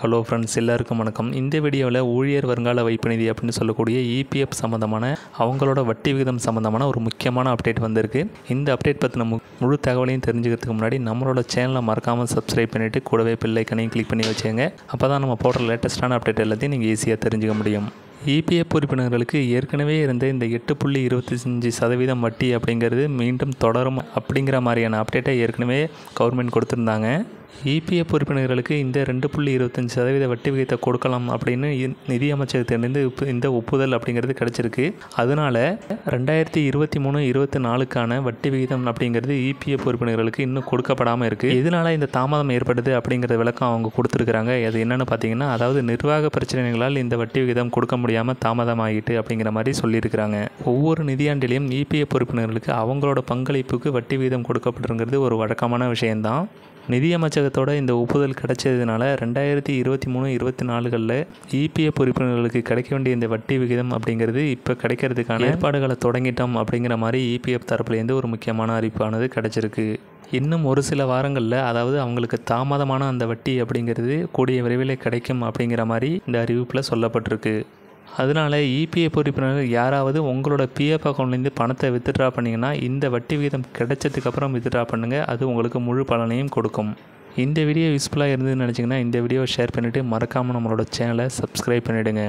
Hello friends, எல்லாருக்கும் வணக்கம். இந்த வீடியோவில் ஊழியர் வருங்கால வைப்பு நிதி அப்படின்னு சொல்லக்கூடிய இபிஎஃப் சம்மந்தமான அவங்களோட வட்டி விகிதம் சம்மந்தமான ஒரு முக்கியமான அப்டேட் வந்திருக்கு. இந்த அப்டேட் பற்றின முழு தகவலையும் தெரிஞ்சுக்கிறதுக்கு முன்னாடி நம்மளோட சேனலை மறக்காமல் சப்ஸ்கிரைப் பண்ணிவிட்டு கூடவே பெல் ஐக்கனையும் கிளிக் பண்ணி வச்சுங்க. அப்போ தான் நம்ம போடுற லேட்டஸ்ட்டான அப்டேட் எல்லாத்தையும் நீங்கள் ஈஸியாக தெரிஞ்சுக்க முடியும். இபிஎஃப் உறுப்பினர்களுக்கு ஏற்கனவே இருந்த இந்த 8.25% வட்டி அப்படிங்கிறது மீண்டும் தொடரும் அப்படிங்கிற மாதிரியான அப்டேட்டை ஏற்கனவே கவர்மெண்ட் கொடுத்துருந்தாங்க. இபிஎஃப் உறுப்பினர்களுக்கு இந்த 2.25% வட்டி விகிதத்தை கொடுக்கலாம் அப்படின்னு நிதி அமைச்சகத்திலிருந்து இந்த ஒப்புதல் அப்படிங்கிறது கிடச்சிருக்கு. அதனால் 2023-24க்கான வட்டி விகிதம் அப்படிங்கிறது இபிஎஃப் உறுப்பினர்களுக்கு இன்னும் கொடுக்கப்படாமல் இருக்குது. இதனால் இந்த தாமதம் ஏற்படுது அப்படிங்கிற விளக்கம் அவங்க கொடுத்துருக்குறாங்க. அது என்னென்னு பார்த்தீங்கன்னா, அதாவது நிர்வாக பிரச்சனைகளால் இந்த வட்டி விகிதம் கொடுக்க முடியாமல் தாமதமாகிட்டு அப்படிங்கிற மாதிரி சொல்லியிருக்கிறாங்க. ஒவ்வொரு நிதியாண்டிலையும் இபிஎஃப் உறுப்பினர்களுக்கு அவங்களோட பங்களிப்புக்கு வட்டி விகிதம் கொடுக்கப்படுங்கிறது ஒரு வழக்கமான விஷயம்தான். நிதி அமைச்சகத்தோட இந்த ஒப்புதல் கிடைச்சதுனால 2023-24களில் இபிஎஃப் உறுப்பினர்களுக்கு கிடைக்க வேண்டிய இந்த வட்டி விகிதம் அப்படிங்கிறது இப்போ கிடைக்கிறதுக்கான ஏற்பாடுகளை தொடங்கிட்டோம் அப்படிங்கிற மாதிரி இபிஎஃப் தரப்புலேருந்து ஒரு முக்கியமான அறிவிப்பானது கிடச்சிருக்கு. இன்னும் ஒரு சில வாரங்களில், அதாவது அவங்களுக்கு தாமதமான அந்த வட்டி அப்படிங்கிறது கூடிய விரைவில் கிடைக்கும் அப்படிங்கிற மாதிரி இந்த அறிவிப்பில் சொல்லப்பட்டிருக்கு. அதனால் இபிஎஃப் உறுப்பினர்கள் யாராவது உங்களோட பிஎஃப் அக்கௌண்ட்லேருந்து பணத்தை வித்ட்ரா பண்ணிங்கன்னா இந்த வட்டி விகிதம் கிடைச்சதுக்கப்புறம் வித்ட்ரா பண்ணுங்கள். அது உங்களுக்கு முழு பலனையும் கொடுக்கும். இந்த வீடியோ யூஸ்ஃபுல்லாக இருந்ததுன்னு நினச்சிங்கன்னா இந்த வீடியோவை ஷேர் பண்ணிவிட்டு மறக்காமல் நம்மளோட சேனலை சப்ஸ்கிரைப் பண்ணிவிடுங்க.